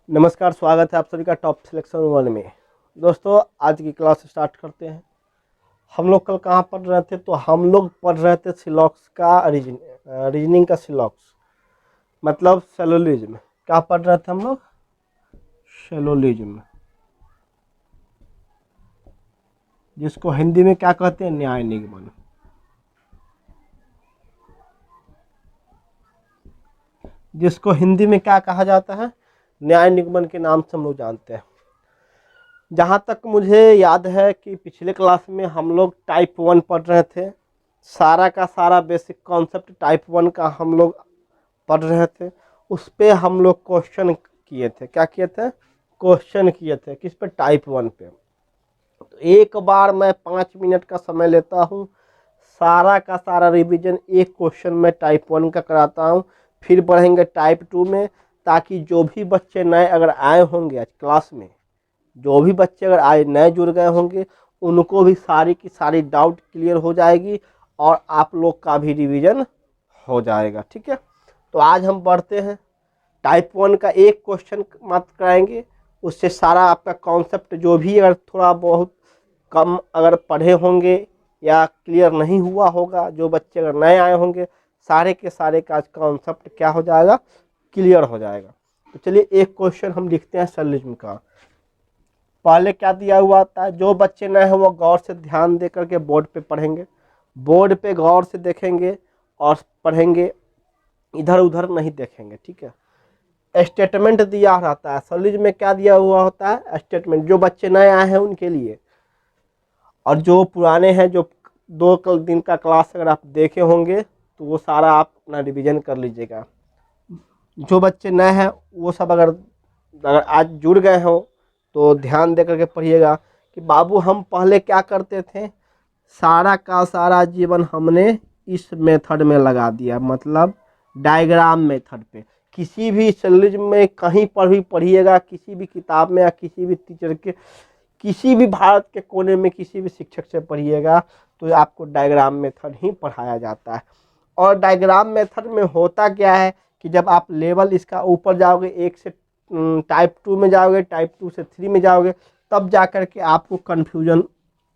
नमस्कार, स्वागत है आप सभी का टॉप सिलेक्शन 1 में। दोस्तों, आज की क्लास स्टार्ट करते हैं। हम लोग कल कहाँ पढ़ रहे थे? तो हम लोग पढ़ रहे थे सिलॉक्स का रीजनिंग का सिलॉक्स मतलब सेलोलिज्म। क्या पढ़ रहे थे हम लोग? सेलोलिज्म, जिसको हिंदी में क्या कहते हैं? न्याय निगमन। जिसको हिंदी में क्या कहा जाता है? न्याय निगमन के नाम से हम लोग जानते हैं। जहाँ तक मुझे याद है कि पिछले क्लास में हम लोग टाइप 1 पढ़ रहे थे। सारा का सारा बेसिक कॉन्सेप्ट टाइप 1 का हम लोग पढ़ रहे थे। उस पे हम लोग क्वेश्चन किए थे। क्या किए थे? क्वेश्चन किए थे। किस पे? टाइप 1 पे। तो एक बार मैं 5 मिनट का समय लेता हूँ, सारा का सारा रिवीजन एक क्वेश्चन में टाइप 1 का कराता हूँ। फिर बढ़ेंगे टाइप 2 में, ताकि जो भी बच्चे नए अगर आए होंगे आज क्लास में, जो भी बच्चे अगर आए नए जुड़ गए होंगे, उनको भी सारी की सारी डाउट क्लियर हो जाएगी और आप लोग का भी रिवीजन हो जाएगा। ठीक है, तो आज हम पढ़ते हैं। टाइप 1 का एक क्वेश्चन मात्र कराएंगे, उससे सारा आपका कॉन्सेप्ट जो भी अगर थोड़ा बहुत कम अगर पढ़े होंगे या क्लियर नहीं हुआ होगा, जो बच्चे अगर नए आए होंगे, सारे के सारे का आज कॉन्सेप्ट क्या हो जाएगा? क्लियर हो जाएगा। तो चलिए एक क्वेश्चन हम लिखते हैं सॉल्यूशन का। पहले क्या दिया हुआ था? जो बच्चे नए हैं वो गौर से ध्यान दे करके बोर्ड पे पढ़ेंगे, बोर्ड पे गौर से देखेंगे और पढ़ेंगे, इधर उधर नहीं देखेंगे। ठीक है। स्टेटमेंट दिया रहता है सॉल्यूशन में। क्या दिया हुआ होता है? स्टेटमेंट। जो बच्चे नए आए हैं उनके लिए, और जो पुराने हैं, जो 2 दिन का क्लास अगर आप देखे होंगे तो वो सारा आप अपना रिवीजन कर लीजिएगा। जो बच्चे नए हैं वो सब अगर अगर आज जुड़ गए हो तो ध्यान दे करके पढ़िएगा कि बाबू हम पहले क्या करते थे, सारा का सारा जीवन हमने इस मेथड में लगा दिया, मतलब डायग्राम मेथड पे। किसी भी सॉल्यूशन में कहीं पर भी पढ़िएगा, किसी भी किताब में या किसी भी टीचर के, किसी भी भारत के कोने में किसी भी शिक्षक से पढ़िएगा, तो आपको डायग्राम मेथड ही पढ़ाया जाता है। और डायग्राम मेथड में होता क्या है कि जब आप लेवल इसका ऊपर जाओगे, 1 से टाइप 2 में जाओगे, टाइप 2 से 3 में जाओगे, तब जा कर के आपको कन्फ्यूजन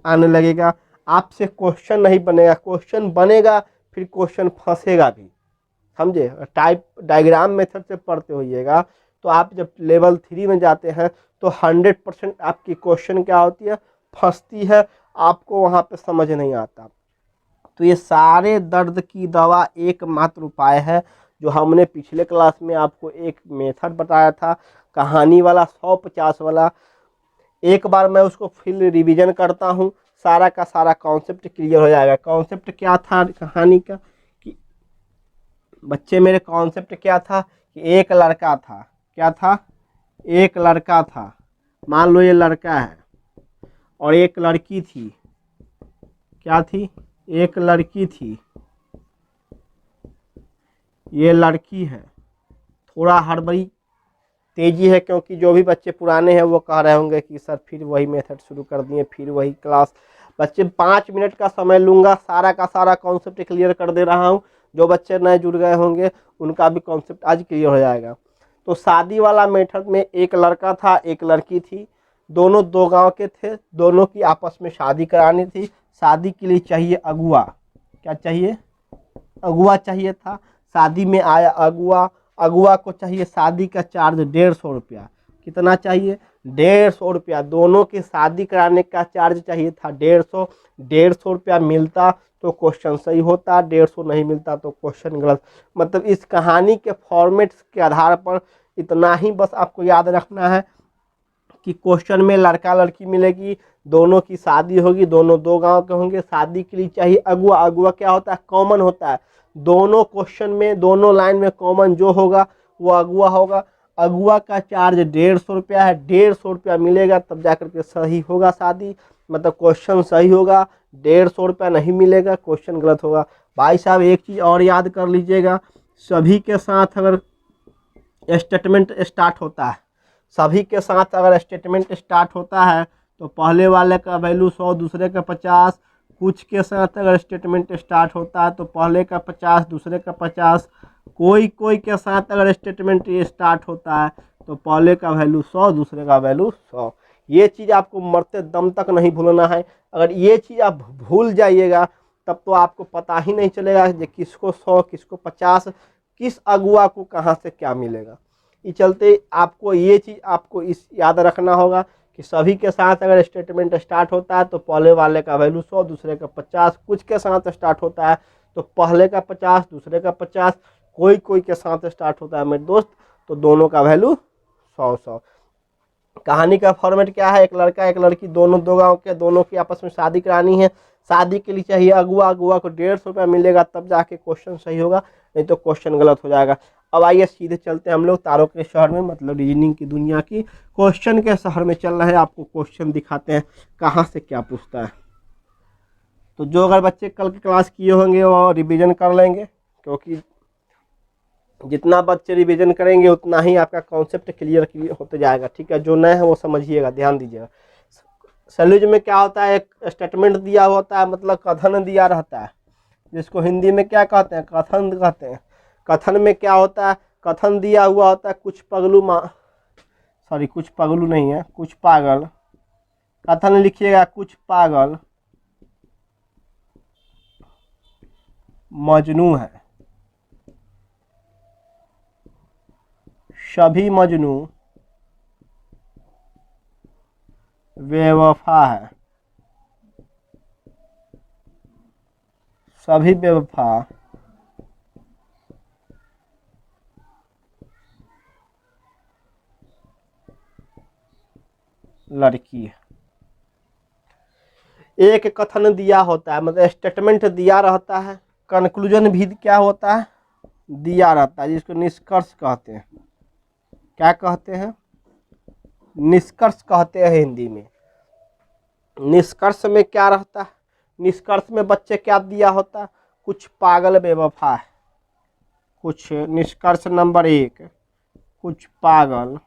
आने लगेगा। आपसे क्वेश्चन नहीं बनेगा, क्वेश्चन बनेगा फिर क्वेश्चन फंसेगा भी। समझे? टाइप डायग्राम मेथड से पढ़ते होइएगा तो आप जब लेवल 3 में जाते हैं तो 100% आपकी क्वेश्चन क्या होती है? फंसती है, आपको वहाँ पे समझ नहीं आता। तो ये सारे दर्द की दवा एकमात्र उपाय है, जो हमने पिछले क्लास में आपको एक मेथड बताया था, कहानी वाला, 150 वाला। एक बार मैं उसको फिर रिवीजन करता हूँ, सारा का सारा कॉन्सेप्ट क्लियर हो जाएगा। कॉन्सेप्ट क्या था कहानी का? कि बच्चे मेरे कॉन्सेप्ट क्या था कि एक लड़का था। क्या था? एक लड़का था। मान लो ये लड़का है और एक लड़की थी। क्या थी? एक लड़की थी। ये लड़की है। थोड़ा हड़बड़ी तेजी है, क्योंकि जो भी बच्चे पुराने हैं वो कह रहे होंगे कि सर फिर वही मेथड शुरू कर दिए, फिर वही क्लास। बच्चे 5 मिनट का समय लूंगा, सारा का सारा कॉन्सेप्ट क्लियर कर दे रहा हूँ। जो बच्चे नए जुड़ गए होंगे उनका भी कॉन्सेप्ट आज क्लियर हो जाएगा। तो शादी वाला मेथड में एक लड़का था, एक लड़की थी। दोनों 2 गांव के थे, दोनों की आपस में शादी करानी थी। शादी के लिए चाहिए अगुआ। क्या चाहिए? अगुआ चाहिए था। शादी में आया अगुआ। अगुआ को चाहिए शादी का चार्ज 150 रुपया। कितना चाहिए? 150 रुपया। दोनों की शादी कराने का चार्ज चाहिए था 150। 150 रुपया मिलता तो क्वेश्चन सही होता, 150 नहीं मिलता तो क्वेश्चन गलत। मतलब इस कहानी के फॉर्मेट्स के आधार पर इतना ही बस आपको याद रखना है कि क्वेश्चन में लड़का लड़की मिलेगी, दोनों की शादी होगी, दोनों 2 गांव के होंगे। शादी के लिए चाहिए अगुआ। अगुआ क्या होता है? कॉमन होता है। दोनों क्वेश्चन में, दोनों लाइन में कॉमन जो होगा वो अगुआ होगा। अगुआ का चार्ज 150 रुपया है। 150 रुपया मिलेगा तब जाकर के सही होगा शादी, मतलब क्वेश्चन सही होगा। 150 रुपया नहीं मिलेगा, क्वेश्चन गलत होगा। भाई साहब एक चीज़ और याद कर लीजिएगा, सभी के साथ अगर स्टेटमेंट स्टार्ट होता है, सभी के साथ अगर स्टेटमेंट स्टार्ट होता है तो पहले वाले का वैल्यू 100, दूसरे का 50। कुछ के साथ अगर स्टेटमेंट स्टार्ट होता है तो पहले का 50, दूसरे का 50। कोई कोई के साथ अगर स्टेटमेंट स्टार्ट होता है तो पहले का वैल्यू 100, दूसरे का वैल्यू 100। ये चीज़ आपको मरते दम तक नहीं भूलना है। अगर ये चीज़ आप भूल जाइएगा तब तो आपको पता ही नहीं चलेगा कि किसको 100 किसको 50, किस अगुआ को कहाँ से क्या मिलेगा। इस चलते आपको ये चीज़ आपको इस याद रखना होगा कि सभी के साथ अगर स्टेटमेंट स्टार्ट होता है तो पहले वाले का वैल्यू 100, दूसरे का 50, कुछ के साथ स्टार्ट होता है तो पहले का 50, दूसरे का 50, कोई कोई के साथ स्टार्ट होता है मेरे दोस्त तो दोनों का वैल्यू 100। कहानी का फॉर्मेट क्या है, एक लड़का एक लड़की, दोनों दो गांव के, दोनों की आपस में शादी करानी है। शादी के लिए चाहिए अगुआ, अगुआ को 150 रुपया मिलेगा तब जाके क्वेश्चन सही होगा, नहीं तो क्वेश्चन गलत हो जाएगा। अब आइए सीधे चलते हैं हम लोग तारों के शहर में, मतलब रीजनिंग की दुनिया की क्वेश्चन के शहर में चल रहे हैं। आपको क्वेश्चन दिखाते हैं कहाँ से क्या पूछता है। तो जो अगर बच्चे कल की क्लास किए होंगे वो रिवीजन कर लेंगे, क्योंकि जितना बच्चे रिवीजन करेंगे उतना ही आपका कॉन्सेप्ट क्लियर होते जाएगा। ठीक है, जो नए हैं वो समझिएगा, ध्यान दीजिएगा। सैल्यूज में क्या होता है, एक स्टेटमेंट दिया होता है, मतलब कथन दिया रहता है, जिसको हिंदी में क्या कहते हैं, कथन कहते हैं। कथन में क्या होता है, कथन दिया हुआ होता है कुछ पगलू कुछ पगलू नहीं है, कुछ पागल। कथन लिखिएगा कुछ पागल मजनू है, सभी मजनू बेवफा है, सभी बेवफा लड़की है। एक कथन दिया होता है, मतलब स्टेटमेंट दिया रहता है, कंक्लूजन भी क्या होता है, दिया रहता है, जिसको निष्कर्ष कहते हैं। क्या कहते हैं, निष्कर्ष कहते हैं हिंदी में। निष्कर्ष में क्या रहता है, निष्कर्ष में बच्चे क्या दिया होता है, कुछ पागल बेवफा है। कुछ निष्कर्ष नंबर 1, कुछ पागल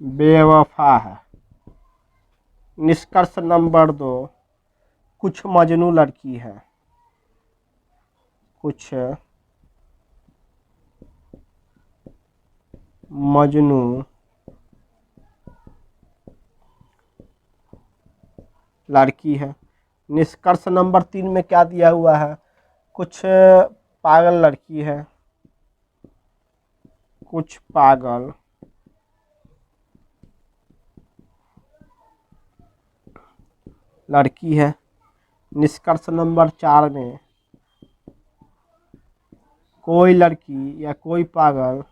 बेवफा है। निष्कर्ष नंबर 2, कुछ मजनू लड़की है। कुछ मजनू लड़की है। निष्कर्ष नंबर 3 में क्या दिया हुआ है, कुछ पागल लड़की है, कुछ पागल लड़की है। निष्कर्ष नंबर 4 में कोई लड़की या कोई पागल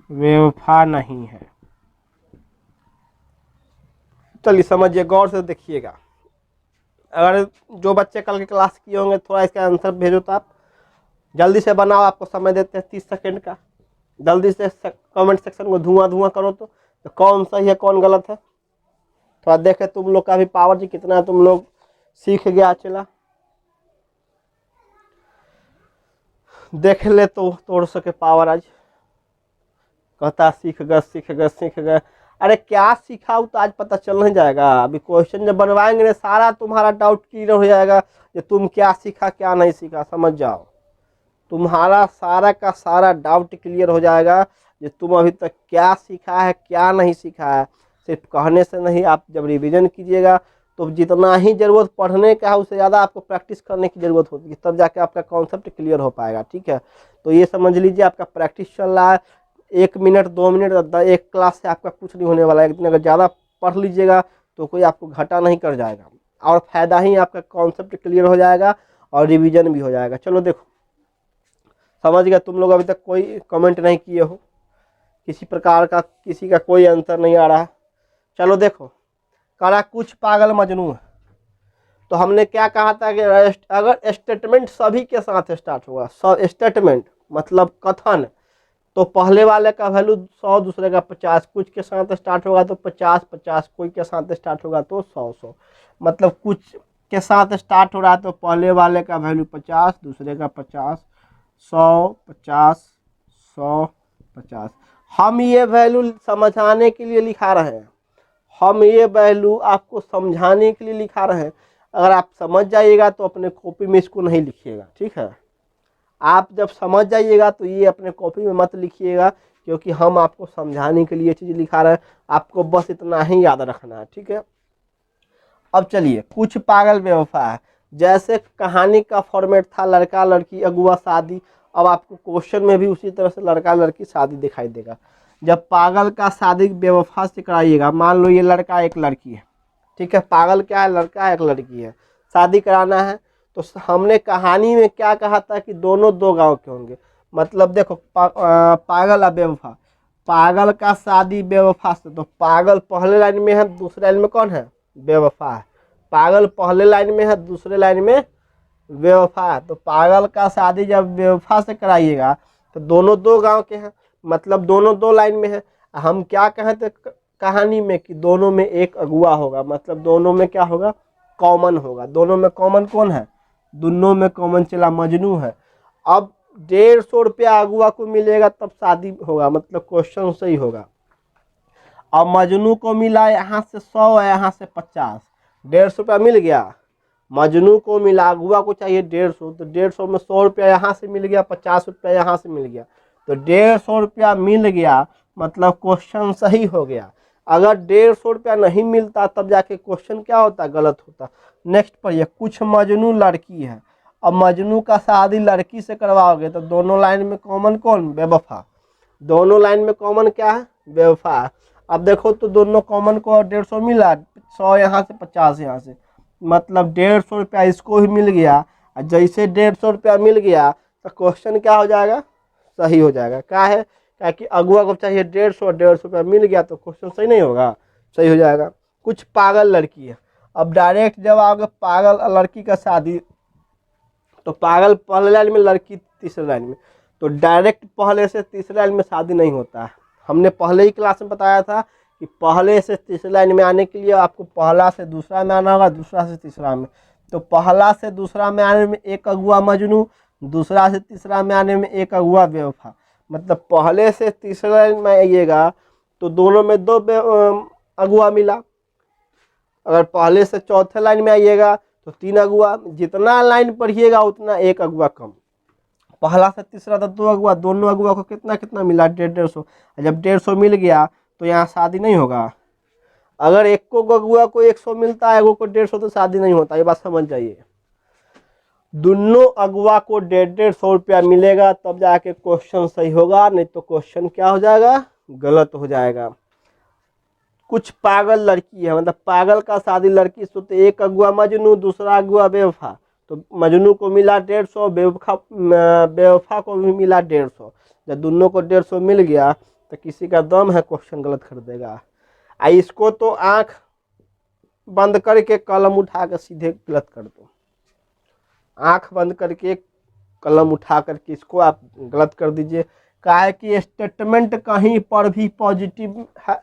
बेवफा नहीं है। चलिए समझिए, गौर से देखिएगा। अगर जो बच्चे कल की क्लास किए होंगे थोड़ा इसका आंसर भेजो तो आप जल्दी से बनाओ, आपको समय देते हैं 30 सेकंड का। जल्दी से कमेंट सेक्शन को धुआं धुआं करो तो कौन सही है कौन गलत है, थोड़ा देखे तुम लोग का भी पावर जी कितना तुम लोग सीख गया। चला देख ले तो तोड़ सके पावर आज, कहता सीख गए सीख गए सीख गए। अरे क्या सीखा तो आज पता चल नहीं जाएगा। अभी क्वेश्चन जब बनवाएंगे ना सारा तुम्हारा डाउट क्लियर हो जाएगा कि तुम क्या सीखा क्या नहीं सीखा। समझ जाओ, तुम्हारा सारा का सारा डाउट क्लियर हो जाएगा कि तुम अभी तक क्या सीखा है क्या नहीं सीखा है। सिर्फ कहने से नहीं, आप जब रिवीजन कीजिएगा तो जितना ही ज़रूरत पढ़ने का है उससे ज़्यादा आपको प्रैक्टिस करने की ज़रूरत होती है, तब जाके आपका कॉन्सेप्ट क्लियर हो पाएगा। ठीक है, तो ये समझ लीजिए आपका प्रैक्टिस चल रहा है। 1 मिनट 2 मिनट एक क्लास से आपका कुछ नहीं होने वाला है, लेकिन अगर ज़्यादा पढ़ लीजिएगा तो कोई आपको घाटा नहीं कर जाएगा और फायदा ही आपका कॉन्सेप्ट क्लियर हो जाएगा और रिवीजन भी हो जाएगा। चलो देखो, समझ गया तुम लोग। अभी तक कोई कमेंट नहीं किए हो, किसी प्रकार का किसी का कोई आंसर नहीं आ रहा है। चलो देखो, कहा कुछ पागल मजनू है, तो हमने क्या कहा था कि अगर स्टेटमेंट सभी के साथ स्टार्ट होगा, सब स्टेटमेंट मतलब कथन, तो पहले वाले का वैल्यू 100, दूसरे का 50, कुछ के साथ स्टार्ट होगा तो 50 50, कोई के साथ स्टार्ट होगा तो 100 100। मतलब कुछ के साथ स्टार्ट हो रहा है तो पहले वाले का वैल्यू 50, दूसरे का 50, 100 50 100 50। हम ये वैल्यू समझाने के लिए लिखा रहे हैं, हम ये वैल्यू आपको समझाने के लिए लिखा रहे हैं। अगर आप समझ जाइएगा तो अपने कॉपी में इसको नहीं लिखिएगा, ठीक है। आप जब समझ जाइएगा तो ये अपने कॉपी में मत लिखिएगा, क्योंकि हम आपको समझाने के लिए चीज़ लिखा रहे हैं, आपको बस इतना ही याद रखना है, ठीक है। अब चलिए, कुछ पागल बेवफा है, जैसे कहानी का फॉर्मेट था लड़का लड़की अगुआ शादी, अब आपको क्वेश्चन में भी उसी तरह से लड़का लड़की शादी दिखाई देगा। जब पागल का शादी बेवफा से कराइएगा, मान लो ये लड़का एक लड़की है, ठीक है, पागल क्या है, लड़का है एक लड़की है, शादी कराना है। तो हमने कहानी में क्या कहा था कि दोनों दो गांव के होंगे, मतलब देखो पागल और बेवफा, पागल का शादी बेवफा से, तो पागल पहले लाइन में है, दूसरे लाइन में कौन है, बेवफा है। पागल पहले लाइन में है, दूसरे लाइन में बेवफा है। तो पागल का शादी जब बेवफा से कराइएगा तो दोनों दो गांव के हैं, मतलब दोनों दो लाइन में है। हम क्या कहे थे कहानी में कि दोनों में एक अगुआ होगा, मतलब दोनों में क्या होगा, कॉमन होगा। दोनों में कॉमन कौन है, दोनों में कॉमन चला मजनू है। अब 150 रुपया अगुआ को मिलेगा तब शादी होगा, मतलब क्वेश्चन सही होगा। अब मजनू को मिला यहाँ से 100 है, यहाँ से 50, 150 रुपया मिल गया। मजनू को मिला, अगुआ को चाहिए 150, तो 150 में 100 रुपया यहाँ से मिल गया, 50 रुपया यहाँ से मिल गया, तो 150 रुपया मिल गया, मतलब क्वेश्चन सही हो गया। अगर 150 रुपया नहीं मिलता तब जाके क्वेश्चन क्या होता, गलत होता। नेक्स्ट पढ़िए, कुछ मजनू लड़की है। अब मजनू का शादी लड़की से करवाओगे तो दोनों लाइन में कॉमन कौन, बेवफा। दोनों लाइन में कॉमन क्या है, बेवफा। अब देखो तो दोनों कॉमन को 150 मिला, 100 यहाँ से 50 यहाँ से, मतलब 150 रुपया इसको ही मिल गया। और जैसे 150 रुपया मिल गया तो क्वेश्चन क्या हो जाएगा, सही हो जाएगा। क्या है, क्या कि अगुआ को चाहिए 150 रुपया मिल गया तो क्वेश्चन सही नहीं होगा, सही हो जाएगा। कुछ पागल लड़की है। अब डायरेक्ट जब आओगे पागल लड़की का शादी, तो पागल पहले लाइन में, लड़की तीसरे लाइन में, तो डायरेक्ट पहले से तीसरे लाइन में शादी नहीं होता है। हमने पहले ही क्लास में बताया था कि पहले से तीसरे लाइन में आने के लिए आपको पहला से दूसरा में आना होगा, दूसरा से तीसरा में। तो पहला से दूसरा में आने में एक अगुआ मजनू, दूसरा से तीसरा में आने में एक अगुआ बेवफा। मतलब पहले से तीसरे लाइन में आइएगा तो दोनों में दो अगुआ मिला। अगर पहले से चौथे लाइन में आइएगा तो 3 अगुआ। जितना लाइन पढ़िएगा उतना एक अगुआ कम। पहला से तीसरा था 2 अगुआ, दोनों अगुआ को कितना कितना मिला, 150। जब 150 मिल गया तो यहाँ शादी नहीं होगा। अगर एक को अगुआ को 100 मिलता है, एगो को 150, तो शादी नहीं होता। ये बात समझ जाइए। दोनों अगुआ को 150 रुपया मिलेगा तब जाके क्वेश्चन सही होगा, नहीं तो क्वेश्चन क्या हो जाएगा, गलत हो जाएगा। कुछ पागल लड़की है, मतलब पागल का शादी लड़की से, तो एक अगुआ मजनू, दूसरा अगुआ बेवफा। तो मजनू को मिला 150, बेवफा को भी मिला 150। जब दोनों को 150 मिल गया तो किसी का दम है, क्वेश्चन गलत कर देगा। इसको तो आंख बंद करके कलम उठा कर सीधे गलत कर दो। आंख बंद करके कलम उठा करके इसको आप गलत कर दीजिए। क्या है कि स्टेटमेंट कहीं पर भी पॉजिटिव है,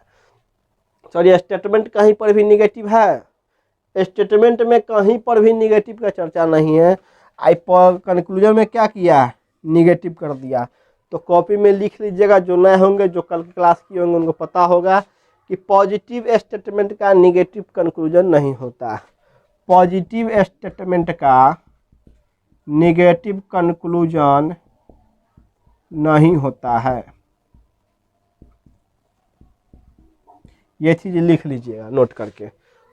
सॉरी स्टेटमेंट कहीं पर भी निगेटिव है, स्टेटमेंट में कहीं पर भी निगेटिव का चर्चा नहीं है। आई कंक्लूजन में क्या किया, निगेटिव कर दिया। तो कॉपी में लिख लीजिएगा, जो नए होंगे, जो कल क्लास किए होंगे उनको पता होगा कि पॉजिटिव स्टेटमेंट का निगेटिव कंक्लूजन नहीं होता। पॉजिटिव स्टेटमेंट का निगेटिव कंक्लूजन नहीं होता है। ये चीज़ लिख लीजिएगा नोट करके।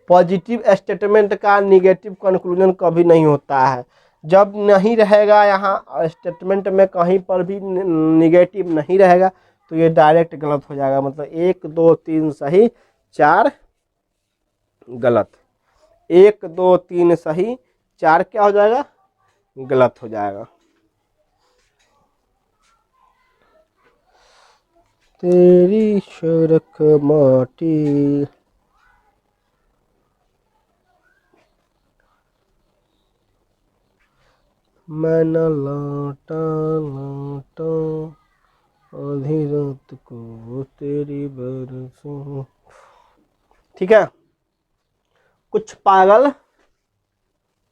पॉजिटिव स्टेटमेंट का निगेटिव कंक्लूजन कभी नहीं होता है। जब नहीं रहेगा यहाँ स्टेटमेंट में कहीं पर भी निगेटिव नहीं रहेगा तो ये डायरेक्ट गलत हो जाएगा। मतलब 1 2 3 सही, 4 गलत। 1 2 3 सही, 4 क्या हो जाएगा, गलत हो जाएगा। तेरी सड़क माटी, मैं न लौटा लौटा आधी रात को तेरी बरसों। ठीक है। कुछ पागल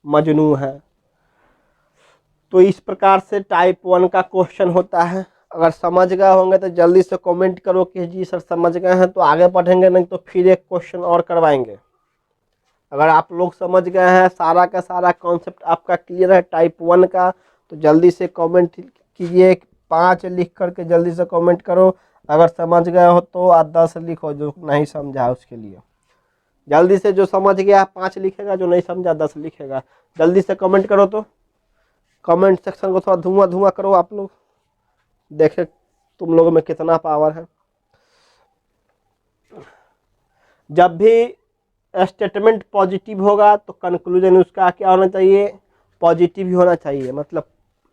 मजनू है। तो इस प्रकार से टाइप 1 का क्वेश्चन होता है। अगर समझ गए होंगे तो जल्दी से कमेंट करो कि जी सर समझ गए हैं, तो आगे पढ़ेंगे, नहीं तो फिर एक क्वेश्चन और करवाएंगे। अगर आप लोग समझ गए हैं, सारा का सारा कॉन्सेप्ट आपका क्लियर है टाइप 1 का, तो जल्दी से कमेंट कीजिए, 5 लिख करके जल्दी से कमेंट करो। अगर समझ गए हो तो 10 लिखो, जो नहीं समझा उसके लिए। जल्दी से जो समझ गया 5 लिखेगा, जो नहीं समझा 10 लिखेगा। जल्दी से कमेंट करो, तो कमेंट सेक्शन को थोड़ा धुआं धुआं करो आप लोग, देखे तुम लोगों में कितना पावर है। जब भी स्टेटमेंट पॉजिटिव होगा तो कंक्लूजन उसका क्या होना चाहिए, पॉजिटिव ही होना चाहिए। मतलब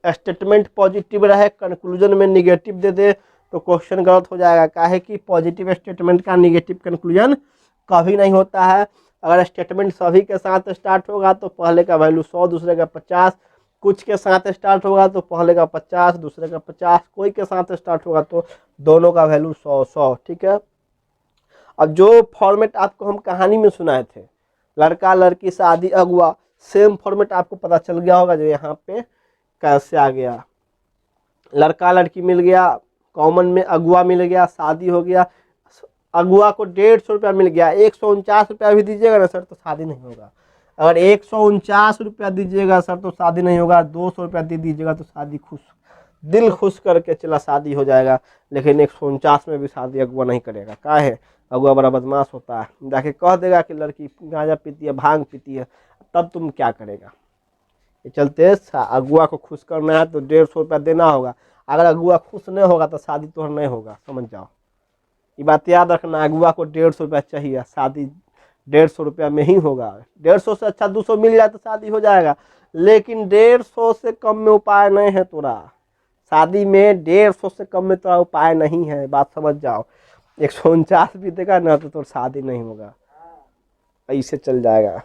स्टेटमेंट पॉजिटिव रहे, कंक्लूजन में निगेटिव दे दे तो क्वेश्चन गलत हो जाएगा। काहे कि पॉजिटिव स्टेटमेंट का निगेटिव कंक्लूजन कभी नहीं होता है। अगर स्टेटमेंट सभी के साथ स्टार्ट होगा तो पहले का वैल्यू 100, दूसरे का 50, कुछ के साथ स्टार्ट होगा तो पहले का 50, दूसरे का 50, कोई के साथ स्टार्ट होगा तो दोनों का वैल्यू 100। ठीक है। अब जो फॉर्मेट आपको हम कहानी में सुनाए थे, लड़का लड़की शादी अगुआ, सेम फॉर्मेट आपको पता चल गया होगा जो यहाँ पे कैसे आ गया। लड़का लड़की मिल गया, कॉमन में अगुआ मिल गया, शादी हो गया। अगुआ को 150 रुपया मिल गया, 149 रुपया भी दीजिएगा ना सर तो शादी नहीं होगा। अगर 149 रुपया दीजिएगा सर तो शादी नहीं होगा, 200 रुपया दे दीजिएगा तो शादी खुश, दिल खुश करके चला शादी हो जाएगा। लेकिन 149 में भी शादी अगुआ नहीं करेगा। क्या है, अगुआ बड़ा बदमाश होता है, जाके कह देगा कि लड़की गांजा पीती है, भांग पीती है, तब तुम क्या करेगा। ये चलते अगुआ को खुश करना है तो 150 रुपया देना होगा। अगर अगुआ खुश नहीं होगा तो शादी तो नहीं होगा, समझ जाओ। ये बात याद रखना, अगुआ को 150 रुपया चाहिए, शादी 150 रुपया में ही होगा। 150 से अच्छा 200 मिल जाए तो शादी हो जाएगा, लेकिन 150 से कम में उपाय नहीं है तोरा। शादी में 150 से कम में तोरा उपाय नहीं है, बात समझ जाओ। 149 भी देगा ना तो शादी नहीं होगा, ऐसे चल जाएगा।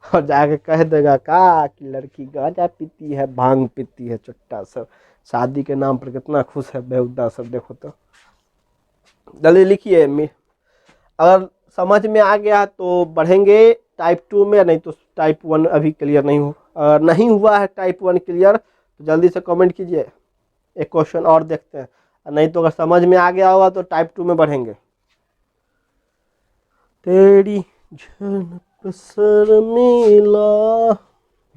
और जाके कह देगा का कि लड़की गांजा पीती है, भांग पीती है, चुट्टा सब शादी के नाम पर कितना खुश है बेहुदा सब। देखो तो जल्दी लिखिए। अगर समझ में आ गया तो बढ़ेंगे टाइप 2 में, नहीं तो टाइप 1 अभी क्लियर नहीं हुआ है टाइप 1 क्लियर तो जल्दी से कमेंट कीजिए। एक क्वेश्चन और देखते हैं, नहीं तो अगर समझ में आ गया होगा तो टाइप 2 में बढ़ेंगे। तेरी झलक सर मिला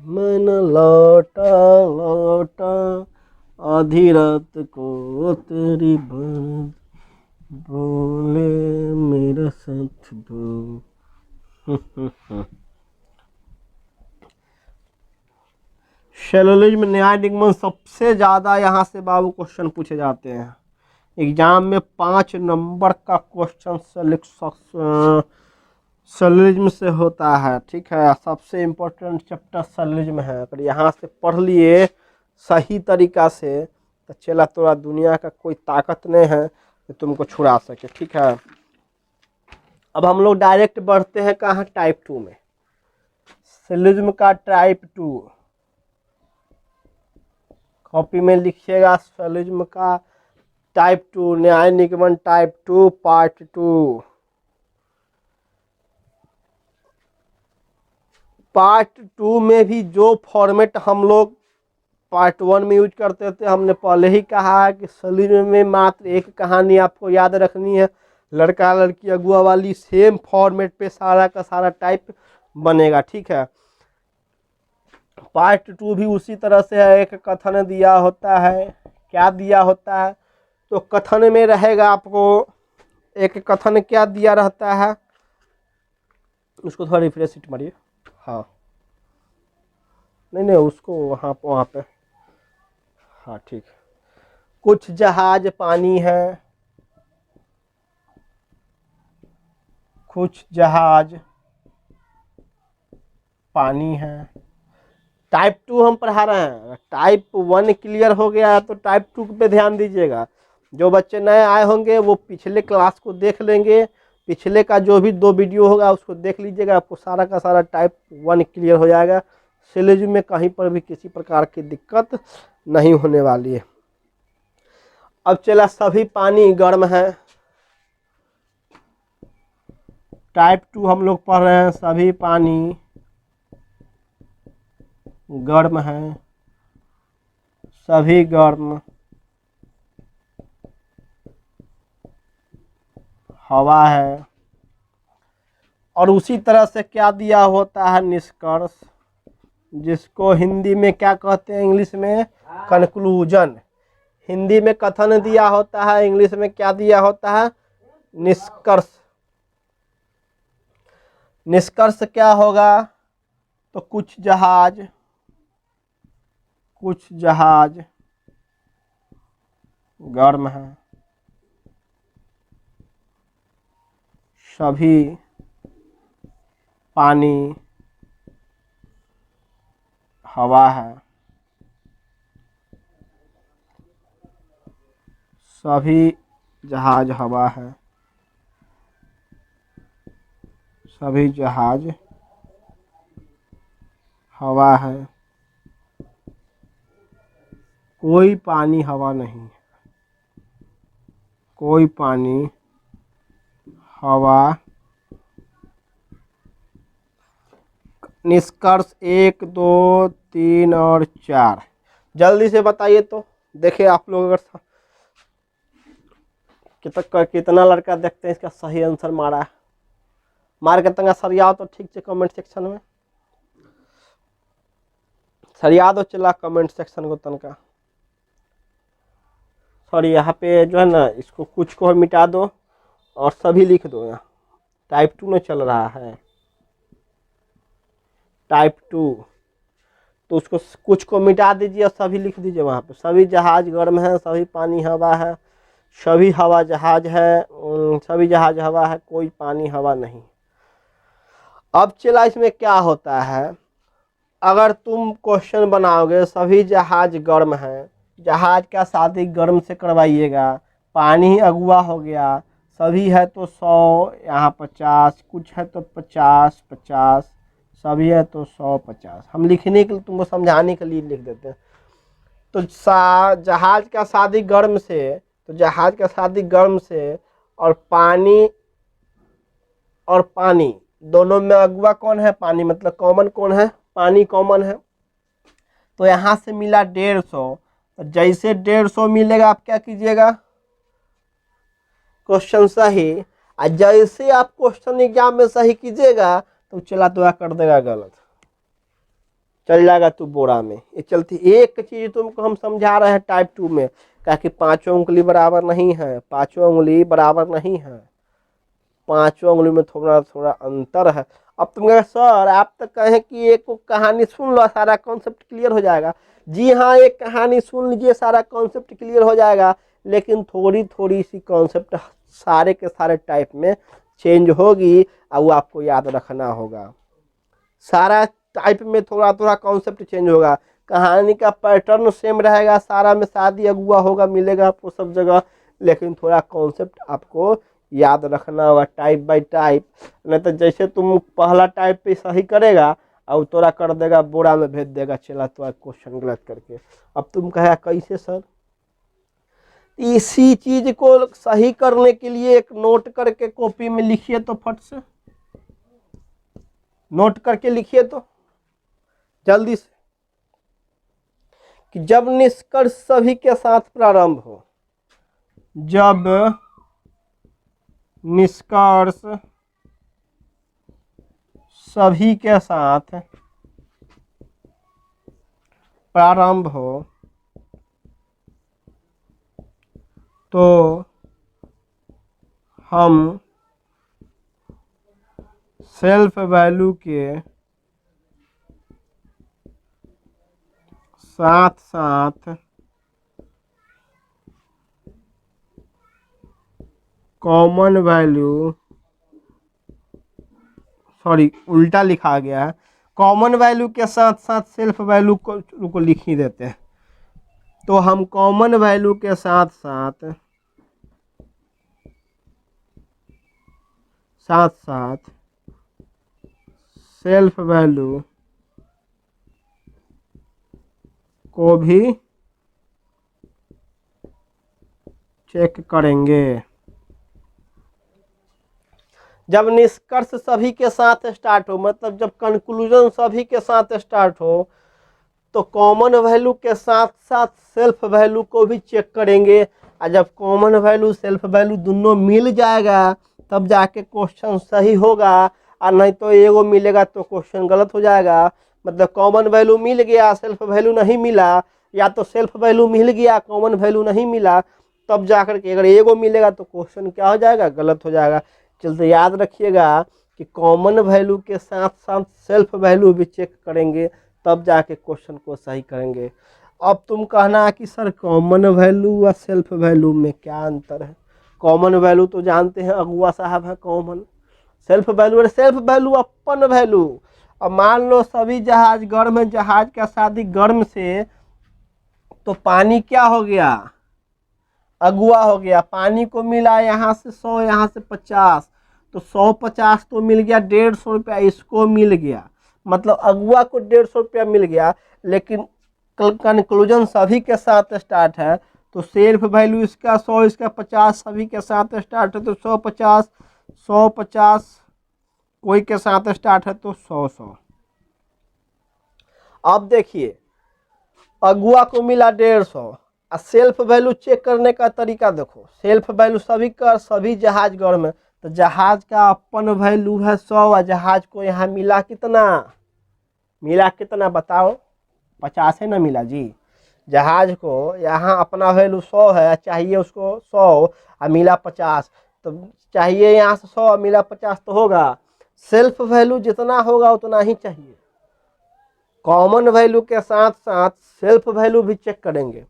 मन लौटा लौटा, आधी रात को तेरी बात बोले मेरा साथ दो। शैलोलिज्म न्याय निगमन सबसे ज्यादा यहाँ से बाबू क्वेश्चन पूछे जाते हैं। एग्जाम में 5 नंबर का क्वेश्चन शैलोलिज्म से होता है। ठीक है, सबसे इम्पोर्टेंट चैप्टर शैलोलिज्म है। अगर यहाँ से पढ़ लिए सही तरीका से तो चला तोरा दुनिया का कोई ताकत नहीं है कि तुमको छुड़ा सके। ठीक है, अब हम लोग डायरेक्ट बढ़ते हैं कहाँ, टाइप 2 में। शैलोलिज्म का टाइप 2 कॉपी में लिखिएगा। शैलोलिज्म का टाइप 2, न्याय निगमन टाइप 2 पार्ट 2। पार्ट 2 में भी जो फॉर्मेट हम लोग पार्ट 1 में यूज करते थे, हमने पहले ही कहा है कि शैलोलिज्म में मात्र एक कहानी आपको याद रखनी है, लड़का लड़की अगुआ वाली। सेम फॉर्मेट पे सारा का सारा टाइप बनेगा। ठीक है, पार्ट 2 भी उसी तरह से है। एक कथन दिया होता है, क्या दिया होता है तो कथन में रहेगा आपको एक कथन क्या दिया रहता है, उसको थोड़ा रिफ्रेश मारिए। हाँ नहीं उसको वहाँ पे हाँ ठीक। कुछ जहाज पानी है, कुछ जहाज पानी है। टाइप 2 हम पढ़ा रहे हैं, टाइप 1 क्लियर हो गया है तो टाइप 2 पे ध्यान दीजिएगा। जो बच्चे नए आए होंगे वो पिछले क्लास को देख लेंगे, पिछले का जो भी 2 वीडियो होगा उसको देख लीजिएगा, आपको सारा का सारा टाइप 1 क्लियर हो जाएगा। शैलोलिज्म में कहीं पर भी किसी प्रकार की दिक्कत नहीं होने वाली है। अब चला सभी पानी गर्म है, टाइप 2 हम लोग पढ़ रहे हैं, सभी पानी गर्म है, सभी गर्म हवा है, और उसी तरह से क्या दिया होता है, निष्कर्ष, जिसको हिंदी में क्या कहते हैं, इंग्लिश में कंक्लूजन। हिंदी में कथन दिया होता है, इंग्लिश में क्या दिया होता है, निष्कर्ष। निष्कर्ष क्या होगा, तो कुछ जहाज गर्म है, सभी पानी हवा है, सभी जहाज हवा है, सभी जहाज हवा है, कोई पानी हवा नहीं, कोई पानी हवा। निष्कर्ष 1, 2, 3 और 4 जल्दी से बताइए। तो देखिए आप लोग अगर कितना लड़का देखते हैं इसका सही आंसर मारा है, मार के तंगा सरियाओ तो ठीक से कमेंट सेक्शन में सरिया दो, चला कमेंट सेक्शन को तनका। सॉरी यहाँ पे जो है ना, इसको कुछ को मिटा दो और सभी लिख दो। यहाँ टाइप 2 में चल रहा है, टाइप 2, तो उसको कुछ को मिटा दीजिए और सभी लिख दीजिए वहाँ पे। सभी जहाज गर्म है, सभी पानी हवा है, सभी हवा जहाज है, सभी जहाज हवा है, कोई पानी हवा नहीं। अब चला इसमें क्या होता है, अगर तुम क्वेश्चन बनाओगे सभी जहाज गर्म है, जहाज का शादी गर्म से करवाइएगा, पानी अगुआ हो गया, सभी है तो 100, यहाँ 50, कुछ है तो 50, 50, सभी है तो 100, 50। हम लिखने के लिए, तुमको समझाने के लिए लिख देते हैं। तो जहाज का शादी गर्म से, तो जहाज का शादी गर्म से और पानी दोनों में अगुआ कौन है, पानी, मतलब कॉमन कौन है, पानी कॉमन है। तो यहाँ से मिला 150, जैसे 150 मिलेगा आप क्या कीजिएगा, क्वेश्चन सही। और जैसे आप क्वेश्चन एग्जाम में सही कीजिएगा तो चला तो कर देगा गलत, चल जाएगा तू बोरा में। ये चलती एक चीज तुमको हम समझा रहे हैं टाइप 2 में, क्या कि पांचों उंगली बराबर नहीं है, पांचों उंगली बराबर नहीं है, पांचों उंगली में थोड़ा थोड़ा अंतर है। अब तुम कहे सर आप तो कहें कि एक कहानी सुन लो सारा कॉन्सेप्ट क्लियर हो जाएगा। जी हाँ, एक कहानी सुन लीजिए सारा कॉन्सेप्ट क्लियर हो जाएगा, लेकिन थोड़ी थोड़ी सी कॉन्सेप्ट सारे के सारे टाइप में चेंज होगी और वो आपको याद रखना होगा। सारा टाइप में थोड़ा थोड़ा कॉन्सेप्ट चेंज होगा, कहानी का पैटर्न सेम रहेगा, सारा में शादी अगुआ होगा, मिलेगा आपको सब जगह, लेकिन थोड़ा कॉन्सेप्ट आपको याद रखना होगा टाइप बाय टाइप। नहीं तो जैसे तुम पहला टाइप पे सही करेगा और तोरा कर देगा बोरा में भेज देगा, चला तो क्वेश्चन गलत करके। अब तुम कहे कैसे सर, इसी चीज को सही करने के लिए एक नोट करके कॉपी में लिखिए, तो फट से नोट करके लिखिए तो जल्दी से, कि जब निष्कर्ष सभी के साथ प्रारंभ हो, जब निष्कर्ष सभी के साथ प्रारंभ हो तो हम सेल्फ वैल्यू के साथ साथ कॉमन वैल्यू, सॉरी उल्टा लिखा गया है, कॉमन वैल्यू के साथ साथ सेल्फ वैल्यू को लिख ही देते हैं। तो हम कॉमन वैल्यू के साथ साथ सेल्फ वैल्यू को भी चेक करेंगे। जब निष्कर्ष सभी के साथ स्टार्ट हो, मतलब जब कंक्लूजन सभी के साथ स्टार्ट हो, तो कॉमन वैल्यू के साथ साथ सेल्फ वैल्यू को भी चेक करेंगे। और जब कॉमन वैल्यू सेल्फ वैल्यू दोनों मिल जाएगा तब जाके क्वेश्चन सही होगा। और नहीं तो एगो मिलेगा तो क्वेश्चन गलत हो जाएगा। मतलब कॉमन वैल्यू मिल गया, सेल्फ वैल्यू नहीं मिला, या तो सेल्फ वैल्यू मिल गया, कॉमन वैल्यू नहीं मिला, तब जाकर के अगर एगो मिलेगा तो क्वेश्चन क्या हो जाएगा, गलत हो जाएगा। चलते याद रखिएगा कि कॉमन वैल्यू के साथ साथ सेल्फ वैल्यू भी चेक करेंगे, तब जाके क्वेश्चन को सही करेंगे। अब तुम कहना कि सर कॉमन वैल्यू व सेल्फ वैल्यू में क्या अंतर है। कॉमन वैल्यू तो जानते हैं अगुआ साहब है कॉमन, सेल्फ वैल्यू अपन वैल्यू। अब मान लो सभी जहाज गर्म है, जहाज का शादी गर्म से, तो पानी क्या हो गया, अगुआ हो गया। पानी को मिला यहाँ से 100, यहाँ से 50, तो 150 तो मिल गया, 150 रुपया इसको मिल गया, मतलब अगुआ को 150 रुपया मिल गया। लेकिन कंक्लूजन सभी के साथ स्टार्ट है, तो सेल्फ वैल्यू इसका 100, इसका 50, सभी के साथ स्टार्ट है तो 150, 150, कोई के साथ स्टार्ट है तो 100। अब देखिए अगुआ को मिला 150 और सेल्फ वैल्यू चेक करने का तरीका देखो। सेल्फ वैल्यू सभी का, सभी जहाज गर्म है, तो जहाज का अपन वैल्यू है 100 और जहाज को यहाँ मिला कितना, बताओ, 50 है ना मिला जी। जहाज को यहाँ अपना वैल्यू 100 है, चाहिए उसको 100 और मिला 50, तो चाहिए यहाँ से 100 और मिला 50 तो होगा। सेल्फ वैल्यू जितना होगा उतना ही चाहिए। कॉमन वैल्यू के साथ साथ सेल्फ वैल्यू भी चेक करेंगे।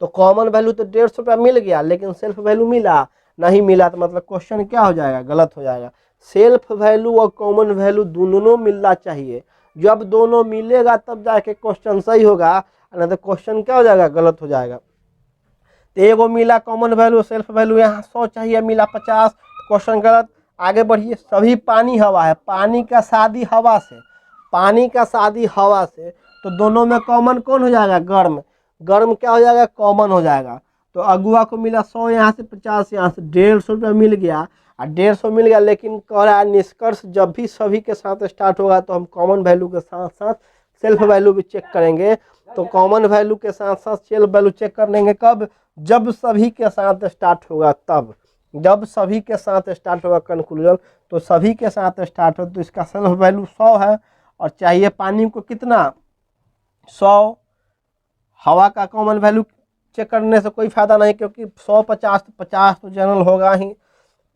तो कॉमन वैल्यू तो 150 रुपया मिल गया, लेकिन सेल्फ वैल्यू मिला नहीं मिला, तो मतलब क्वेश्चन क्या हो जाएगा, गलत हो जाएगा। सेल्फ वैल्यू और कॉमन वैल्यू दोनों मिलना चाहिए। जब दोनों मिलेगा तब जाके क्वेश्चन सही होगा, नहीं तो क्वेश्चन क्या हो जाएगा, गलत हो जाएगा। तो एगो मिला कॉमन वैल्यू, सेल्फ वैल्यू यहाँ 100 चाहिए, मिला 50, क्वेश्चन गलत। आगे बढ़िए, सभी पानी हवा है, पानी का शादी हवा से, पानी का शादी हवा से, तो दोनों में कॉमन कौन हो जाएगा, गर्म। गर्म क्या हो जाएगा, कॉमन हो जाएगा। तो अगुआ को मिला 100, यहाँ से 50, यहाँ से 150 रुपया मिल गया, और 150 मिल गया। लेकिन कह रहा है निष्कर्ष जब भी सभी के साथ स्टार्ट होगा तो हम कॉमन वैल्यू के साथ साथ सेल्फ वैल्यू भी चेक करेंगे। तो कॉमन वैल्यू के साथ साथ सेल्फ वैल्यू चेक कर लेंगे कब, जब सभी के साथ स्टार्ट होगा तब। जब सभी के साथ स्टार्ट होगा कंक्लूजन, तो सभी के साथ स्टार्ट हो, तो इसका सेल्फ वैल्यू 100 है और चाहिए पानी को कितना, 100। हवा का कॉमन वैल्यू चेक करने से कोई फायदा नहीं, क्योंकि 100 50 तो जनरल होगा ही।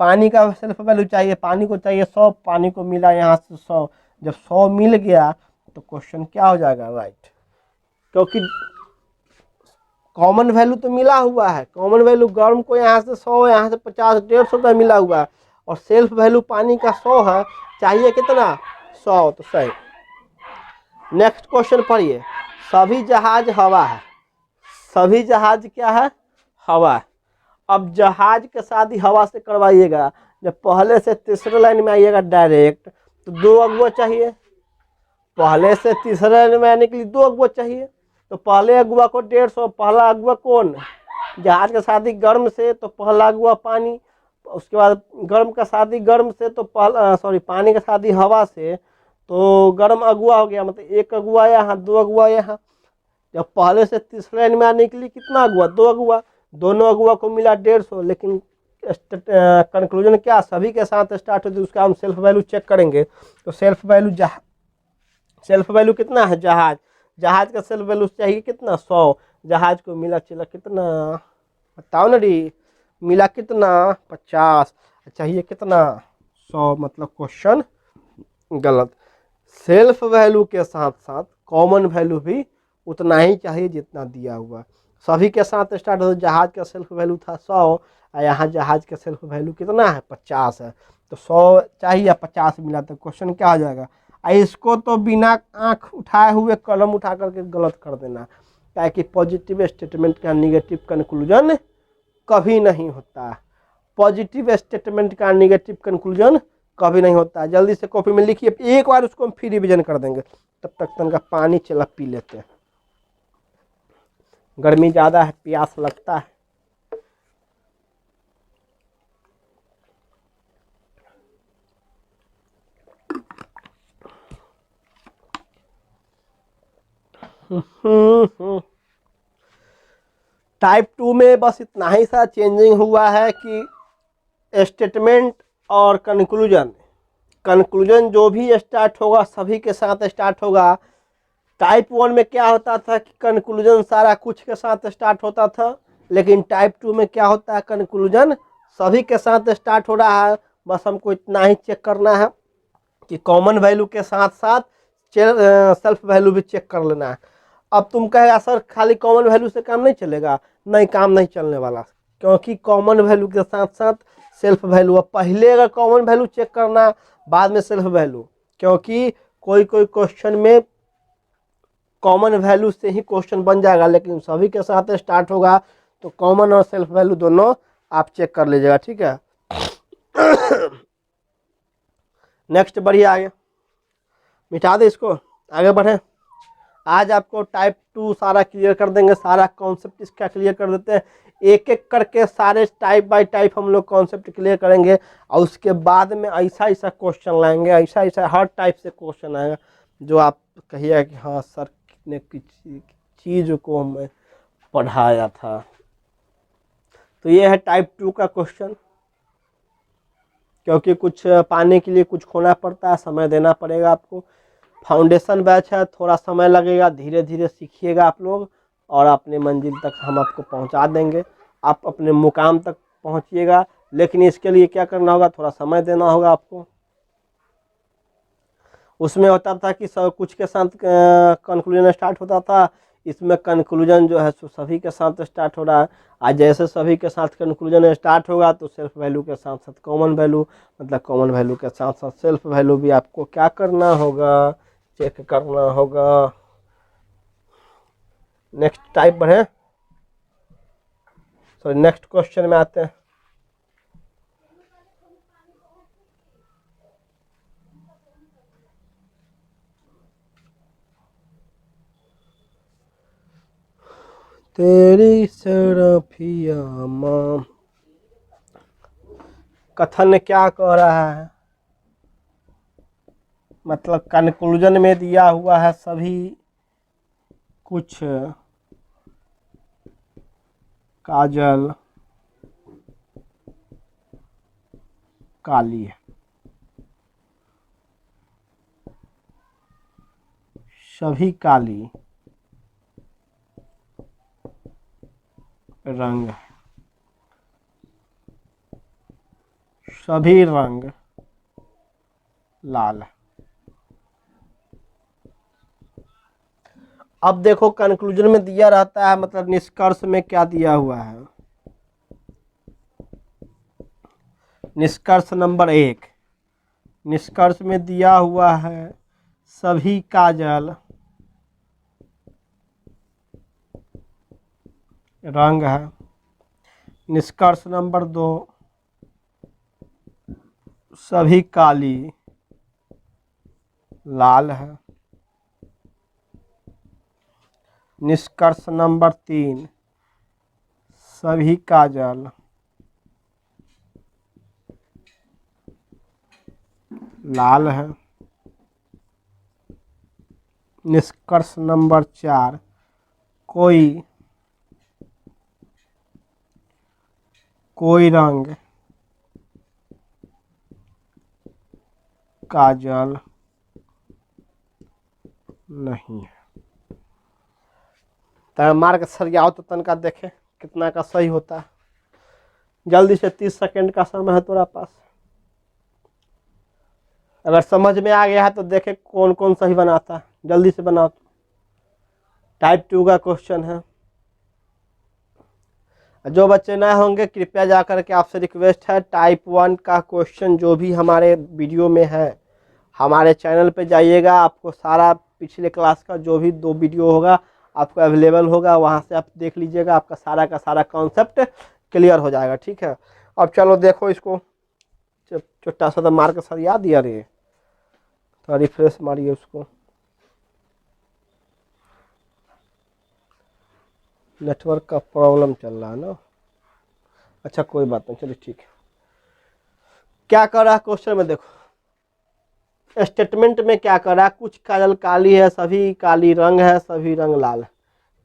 पानी का सेल्फ वैल्यू चाहिए, पानी को चाहिए 100, पानी को मिला यहाँ से 100। जब 100 मिल गया तो क्वेश्चन क्या हो जाएगा, राइट। क्योंकि कॉमन वैल्यू तो मिला हुआ है, कॉमन वैल्यू गर्म को यहाँ से 100, यहाँ से 50, 150 रुपया मिला हुआ है, और सेल्फ वैल्यू पानी का 100 है, चाहिए कितना, 100, तो सही। नेक्स्ट क्वेश्चन पढ़िए, सभी जहाज हवा है, सभी जहाज क्या है, हवा है। अब जहाज के शादी हवा से करवाइएगा, जब पहले से तीसरे लाइन में आइएगा डायरेक्ट, तो 2 अगुआ चाहिए। पहले से तीसरे लाइन में आने के लिए 2 अगुआ चाहिए, तो पहले अगुआ को 150, पहला अगुआ कौन, जहाज का शादी गर्म से, तो पहला अगुआ पानी। उसके बाद गर्म का शादी गर्म से, तो पहला पानी का शादी हवा से, तो गर्म अगुआ हो गया, मतलब 1 अगुआ यहाँ, 2 अगुआ यहाँ। जब पहले से तीसरे लाइन में आने के लिए कितना अगुआ, 2 अगुआ, दोनों अगुआ को मिला 150। लेकिन कंक्लूजन क्या, सभी के साथ स्टार्ट होती है, उसका हम सेल्फ वैल्यू चेक करेंगे। तो सेल्फ वैल्यू कितना है, जहाज का सेल्फ वैल्यू चाहिए कितना, 100। जहाज को मिला चला कितना, बताओ ना डी, मिला कितना, 50, चाहिए कितना, 100, मतलब क्वेश्चन गलत। सेल्फ वैल्यू के साथ साथ कॉमन वैल्यू भी उतना ही चाहिए जितना दिया हुआ। सभी के साथ स्टार्ट हो, जहाज का सेल्फ वैल्यू था 100 और यहाँ जहाज का सेल्फ वैल्यू कितना है, 50 है, तो 100 चाहिए, 50 मिला, तो क्वेश्चन क्या हो जाएगा। इसको तो बिना आंख उठाए हुए कलम उठा करके गलत कर देना, क्या कि पॉजिटिव स्टेटमेंट का निगेटिव कंक्लूजन कभी नहीं होता। पॉजिटिव स्टेटमेंट का निगेटिव कंक्लूजन कभी नहीं होता। जल्दी से कॉपी में लिखिए, एक बार उसको हम फिर रिविजन कर देंगे। तब तक तनका पानी चला पी लेते हैं, गर्मी ज़्यादा है, प्यास लगता है। टाइप 2 में बस इतना ही सा चेंजिंग हुआ है कि स्टेटमेंट और कंक्लूजन कंक्लूजन जो भी स्टार्ट होगा सभी के साथ स्टार्ट होगा। टाइप 1 में क्या होता था कि कंक्लूजन सारा कुछ के साथ स्टार्ट होता था, लेकिन टाइप 2 में क्या होता है, कंक्लूजन सभी के साथ स्टार्ट हो रहा है। बस हमको इतना ही चेक करना है कि कॉमन वैल्यू के साथ साथ सेल्फ वैल्यू भी चेक कर लेना है। अब तुम कहेगा सर खाली कॉमन वैल्यू से काम नहीं चलेगा, नहीं, काम नहीं चलने वाला, क्योंकि कॉमन वैल्यू के साथ साथ सेल्फ वैल्यू। अब पहले अगर कॉमन वैल्यू चेक करना, बाद में सेल्फ वैल्यू, क्योंकि कोई कोई क्वेश्चन में कॉमन वैल्यू से ही क्वेश्चन बन जाएगा, लेकिन सभी के साथ स्टार्ट होगा तो कॉमन और सेल्फ वैल्यू दोनों आप चेक कर लीजिएगा, ठीक है। नेक्स्ट बढ़िए आगे, मिटा दे इसको, आगे बढ़े। आज आपको टाइप 2 सारा क्लियर कर देंगे, सारा कॉन्सेप्ट इसका क्लियर कर देते हैं। एक एक करके सारे टाइप बाय टाइप हम लोग कॉन्सेप्ट क्लियर करेंगे, और उसके बाद में ऐसा ऐसा क्वेश्चन लाएंगे, ऐसा ऐसा हर टाइप से क्वेश्चन आएगा जो आप कहिएगा कि हाँ सर कितने किसी चीज़ को हमें पढ़ाया था। तो ये है टाइप 2 का क्वेश्चन, क्योंकि कुछ पाने के लिए कुछ खोना पड़ता है, समय देना पड़ेगा आपको। फाउंडेशन बैच है, थोड़ा समय लगेगा, धीरे धीरे सीखिएगा आप लोग, और अपने मंजिल तक हम आपको पहुंचा देंगे। आप अपने मुकाम तक पहुंचिएगा, लेकिन इसके लिए क्या करना होगा, थोड़ा समय देना होगा आपको। उसमें होता था कि सब कुछ के साथ कंक्लूजन स्टार्ट होता था, इसमें कंक्लूजन जो है सो सभी के साथ स्टार्ट हो रहा है। आज जैसे सभी के साथ कंक्लूजन स्टार्ट होगा तो सेल्फ वैल्यू के साथ साथ कॉमन वैल्यू, मतलब कॉमन वैल्यू के साथ साथ सेल्फ वैल्यू भी आपको क्या करना होगा, चेक करना होगा। नेक्स्ट टाइप बढ़े, सॉरी नेक्स्ट क्वेश्चन में आते हैं। तेरी सरफिया माँ, कथन क्या कह रहा है, मतलब कंक्लूजन में दिया हुआ है सभी कुछ काजल काली है, सभी काली रंग, सभी रंग लाल। अब देखो कंक्लूजन में दिया रहता है, मतलब निष्कर्ष में क्या दिया हुआ है। निष्कर्ष नंबर 1, निष्कर्ष में दिया हुआ है सभी काजल रंग है। निष्कर्ष नंबर 2, सभी काली लाल है। निष्कर्ष नंबर 3, सभी काजल लाल है। निष्कर्ष नंबर 4, कोई रंग काजल नहीं है। तो मार्क सरियाओ तो तनका देखे कितना का सही होता है। जल्दी से 30 सेकंड का समय है तुम्हारा पास, अगर समझ में आ गया है तो देखे कौन कौन सही बनाता है, जल्दी से बनाओ। टाइप 2 का क्वेश्चन है। जो बच्चे नए होंगे कृपया जाकर के आपसे रिक्वेस्ट है, टाइप 1 का क्वेश्चन जो भी हमारे वीडियो में है हमारे चैनल पे जाइएगा, आपको सारा पिछले क्लास का जो भी 2 वीडियो होगा आपको अवेलेबल होगा, वहाँ से आप देख लीजिएगा, आपका सारा का सारा कॉन्सेप्ट क्लियर हो जाएगा, ठीक है। अब चलो देखो इसको, छोटा सा तो मार्क सर याद दिया रे, तो रिफ्रेश मारिए उसको। नेटवर्क का प्रॉब्लम चल रहा है ना, अच्छा कोई बात नहीं, चलिए ठीक है। क्या कर रहा है क्वेश्चन में, देखो स्टेटमेंट में क्या कर रहा है, कुछ काजल काली है, सभी काली रंग है, सभी रंग लाल है।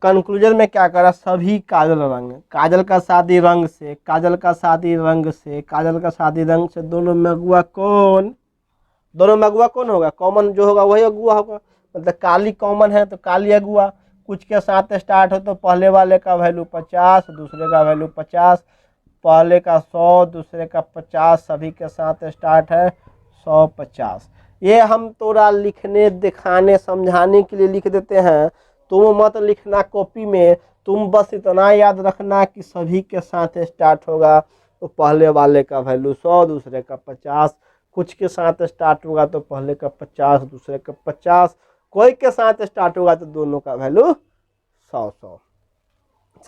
कंक्लूजन में क्या कर रहा है, सभी काजल रंग, काजल का शादी रंग से, काजल का शादी रंग से, काजल का शादी रंग से दोनों में अगुआ कौन, दोनों में अगुआ कौन होगा, कॉमन जो होगा वही अगुआ होगा। मतलब काली कॉमन है तो काली अगुआ। कुछ के साथ स्टार्ट हो तो पहले वाले का वैल्यू 50, दूसरे का वैल्यू 50, पहले का 100, दूसरे का 50, सभी के साथ स्टार्ट है 150। ये हम थोड़ा लिखने दिखाने समझाने के लिए लिख देते हैं, तुम मत लिखना कॉपी में, तुम बस इतना याद रखना कि सभी के साथ स्टार्ट होगा तो पहले वाले का वैल्यू 100, दूसरे का 50, कुछ के साथ स्टार्ट होगा तो पहले का 50, दूसरे का 50, कोई के साथ स्टार्ट होगा तो दोनों का वैल्यू 100।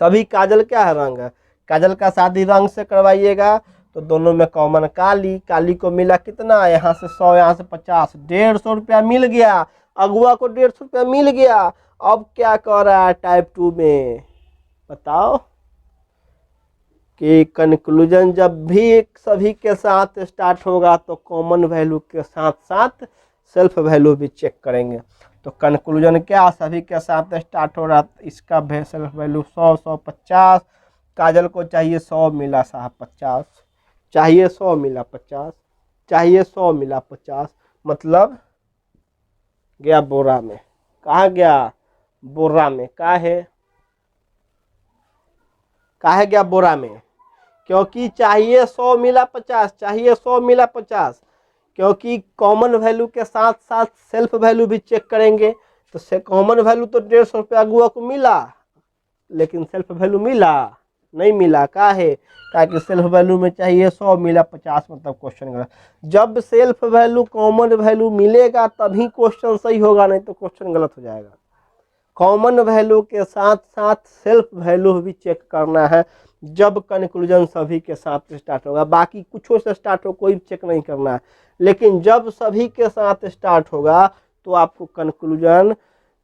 सभी काजल क्या है, रंग है। काजल का शादी रंग से करवाइएगा तो दोनों में कॉमन काली। काली को मिला कितना, यहाँ से 100, यहाँ से 50, 150 रुपया मिल गया। अगुआ को 150 रुपया मिल गया। अब क्या कर रहा है टाइप 2 में, बताओ कि कंक्लूजन जब भी सभी के साथ स्टार्ट होगा तो कॉमन वैल्यू के साथ साथ सेल्फ वैल्यू भी चेक करेंगे। तो कंक्लूजन क्या, सभी के साथ स्टार्ट हो रहा, इसका सेल्फ वैल्यू 100, 150। काजल को चाहिए 100, मिला साहब 50, चाहिए 100, मिला 50, चाहिए 100, मिला 50, मतलब गया बोरा में। कहाँ गया, बोरा में। काहे गया बोरा में, क्योंकि चाहिए 100 मिला 50, चाहिए 100 मिला 50, क्योंकि कॉमन वैल्यू के साथ साथ सेल्फ वैल्यू भी चेक करेंगे। तो कॉमन वैल्यू तो 150 रुपया अगुआ को मिला, लेकिन सेल्फ वैल्यू मिला नहीं मिला, का है ताकि सेल्फ वैल्यू में चाहिए 100, मिला 50, मतलब क्वेश्चन गलत। जब सेल्फ वैल्यू कॉमन वैल्यू मिलेगा तभी क्वेश्चन सही होगा, नहीं तो क्वेश्चन गलत हो जाएगा। कॉमन वैल्यू के साथ साथ सेल्फ वैल्यू भी चेक करना है जब कंक्लूजन सभी के साथ स्टार्ट होगा। बाकी कुछों से स्टार्ट हो कोई चेक नहीं करना है, लेकिन जब सभी के साथ स्टार्ट होगा तो आपको कंक्लूजन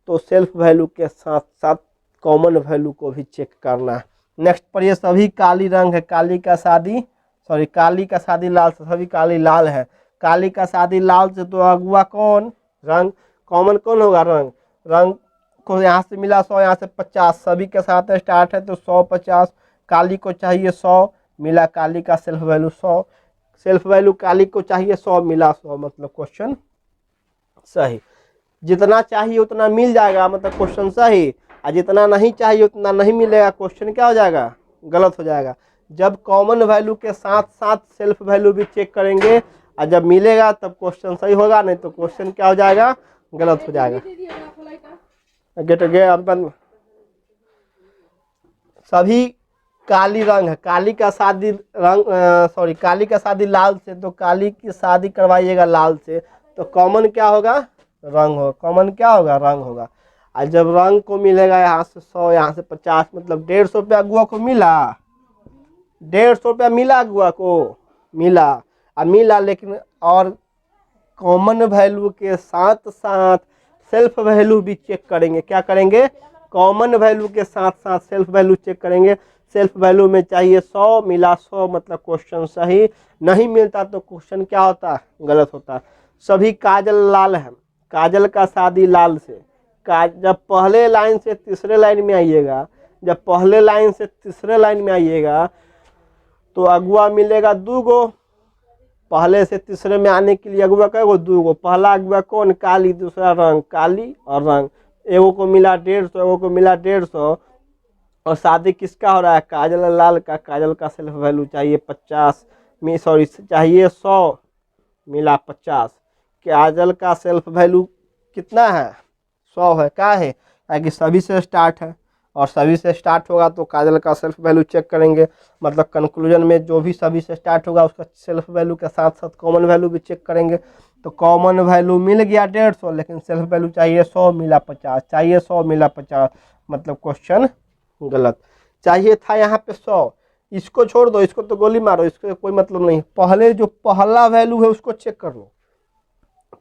तो सेल्फ वैल्यू के साथ साथ कॉमन वैल्यू को भी चेक करना है। नेक्स्ट पर ये सभी काली रंग है, काली का शादी लाल से, सभी काली लाल है। काली का शादी लाल से तो अगुआ कौन, रंग। कॉमन कौन होगा, रंग। रंग को यहाँ से मिला 100, यहाँ से 50, सभी के साथ स्टार्ट है तो 100, 50। काली को चाहिए 100, मिला काली का सेल्फ वैल्यू 100, सेल्फ वैल्यू काली को चाहिए 100, मिला 100, मतलब क्वेश्चन सही। जितना चाहिए उतना मिल जाएगा, मतलब क्वेश्चन सही। और जितना नहीं चाहिए उतना नहीं मिलेगा, क्वेश्चन क्या हो जाएगा, गलत हो जाएगा। जब कॉमन वैल्यू के साथ साथ सेल्फ वैल्यू भी चेक करेंगे और जब मिलेगा तब क्वेश्चन सही होगा, नहीं तो क्वेश्चन क्या हो जाएगा, गलत हो जाएगा। गेट गए अपन सभी काली रंग है, काली का शादी रंग काली का शादी लाल से, तो काली की शादी करवाइएगा लाल से, तो कॉमन क्या होगा, रंग होगा। कॉमन क्या होगा, रंग होगा। और जब रंग को मिलेगा यहाँ से 100, यहाँ से 50, मतलब 150 रुपया अगुआ को मिला, 150 रुपया मिला अगुआ को, मिला लेकिन और कॉमन वैल्यू के साथ साथ सेल्फ वैल्यू भी चेक करेंगे। क्या करेंगे, कॉमन वैल्यू के साथ साथ सेल्फ वैल्यू चेक करेंगे। सेल्फ वैल्यू में चाहिए 100, मिला 100, मतलब क्वेश्चन सही। नहीं मिलता तो क्वेश्चन क्या होता, गलत होता। सभी काजल लाल है, काजल का शादी लाल से। जब पहले लाइन से तीसरे लाइन में आइएगा, जब पहले लाइन से तीसरे लाइन में आइएगा तो अगुआ मिलेगा 2 गो। पहले से तीसरे में आने के लिए अगुआ कहेगो 2 गो। पहला अगुआ कौन, काली, दूसरा रंग, काली और रंग। एगो को मिला 150, एगो को मिला 150, और शादी किसका हो रहा है, काजल लाल का। काजल का सेल्फ वैल्यू चाहिए 50, चाहिए 100, मिला 50। काजल का सेल्फ वैल्यू कितना है, 100 है। क्या है, ताकि सभी से स्टार्ट है और सभी से स्टार्ट होगा तो काजल का सेल्फ वैल्यू चेक करेंगे। मतलब कंक्लूजन में जो भी सभी से स्टार्ट होगा उसका सेल्फ वैल्यू के साथ साथ कॉमन वैल्यू भी चेक करेंगे। तो कॉमन वैल्यू मिल गया 150, लेकिन सेल्फ वैल्यू चाहिए 100, मिला 50, चाहिए 100, मिला 50, मतलब क्वेश्चन गलत। चाहिए था यहाँ पे 100, इसको छोड़ दो, इसको तो गोली मारो, इसको कोई मतलब नहीं। पहले जो पहला वैल्यू है उसको चेक कर लो।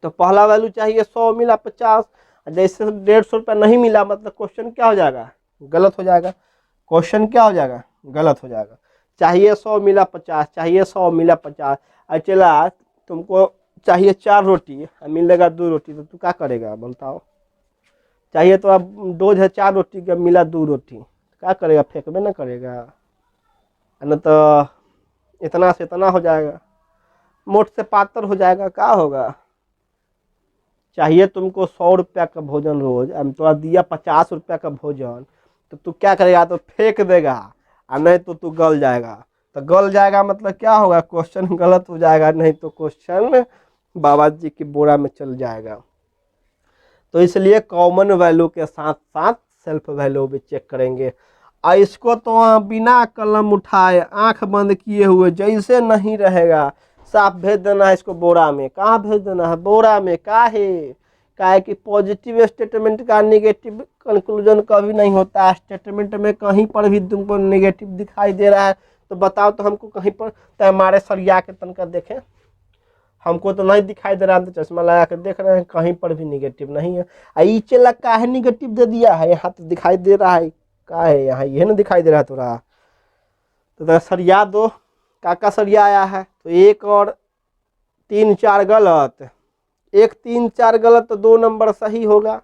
तो पहला वैल्यू चाहिए 100, मिला 50, जैसे 150 रुपया नहीं मिला, मतलब क्वेश्चन क्या हो जाएगा, गलत हो जाएगा। क्वेश्चन क्या हो जाएगा, गलत हो जाएगा। चाहिए 100, मिला 50, चाहिए 100, मिला 50। और चला तुमको चाहिए 4 रोटी, मिलेगा 2 रोटी, तो तू क्या करेगा बताओ। चाहिए तो अब डोज है 4 रोटी का, मिला 2 रोटी, क्या करेगा, फेंकबे ना करेगा, न तो इतना से इतना हो जाएगा, मोट से पातर हो जाएगा, क्या होगा। चाहिए तुमको 100 रुपया का भोजन रोज, हम तो दिया 50 रुपया का भोजन, तो तू क्या करेगा? तो फेंक देगा, और नहीं तो तू गल जाएगा। तो गल जाएगा मतलब क्या होगा? क्वेश्चन गलत हो जाएगा, नहीं तो क्वेश्चन बाबा जी की बोरा में चल जाएगा। तो इसलिए कॉमन वैल्यू के साथ साथ सेल्फ वैल्यू भी चेक करेंगे। और इसको तो बिना कलम उठाए आंख बंद किए हुए जैसे नहीं रहेगा, साफ भेज देना है इसको बोरा में। कहाँ भेज देना है? बोरा में। काहे कि पॉजिटिव स्टेटमेंट का निगेटिव कंक्लूजन कभी नहीं होता है। स्टेटमेंट में कहीं पर भी तुमको निगेटिव दिखाई दे रहा है तो बताओ तो हमको कहीं पर। तो हमारे सरिया के तनका देखें, हमको तो नहीं दिखाई दे रहा है, तो चश्मा लगा कर देख रहे हैं, कहीं पर भी निगेटिव नहीं है। ई चला का है निगेटिव दे दिया है, यहाँ तो दिखाई दे रहा है। का है यहाँ? ये ना दिखाई दे रहा है थोड़ा। तो सरिया दो, काका सरिया आया है तो 1 और 3 4 गलत, 1 3 4 गलत तो 2 नंबर सही होगा।